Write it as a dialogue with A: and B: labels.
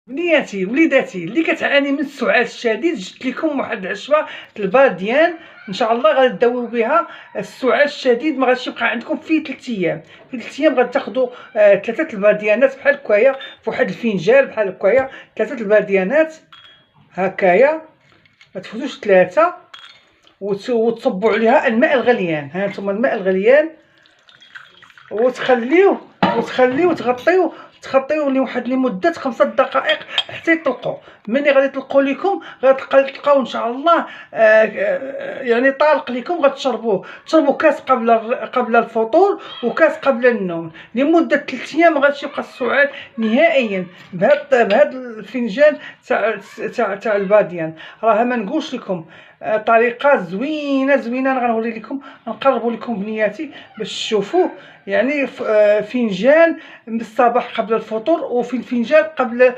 A: بنياتي وليداتي اللي كتعاني من السعال الشديد، جبت لكم واحد العشوه الباديان ان شاء الله غادي تداويو بها السعال الشديد. ما غاديش يبقى عندكم في 3 ايام. في 3 ايام غادي تاخذوا 3 الباديانات بحال هكايا في واحد الفنجان بحال هكايا، 3 الباديانات هكايا، ما تفوتوش 3، وتصبوا عليها الماء الغليان. ها انتم الماء الغليان، وتخليوه تغطيوه لواحد لمده 5 دقائق حتى يطلقوا. ملي غادي يطلقوا لكم غتلقاو ان شاء الله يعني طالق لكم. غتشربوه، تشربوا كاس قبل الفطور وكاس قبل النوم لمده 3 ايام. ما غاديش يبقى السعال نهائيا بهذا الفنجان تاع الباديان. راه ما نقولش لكم طريقه زوينه انا غنوري لكم، نقربوا لكم بنياتي باش تشوفوه. يعني فنجان من الصباح قبل الفطور، وفي فنجان قبل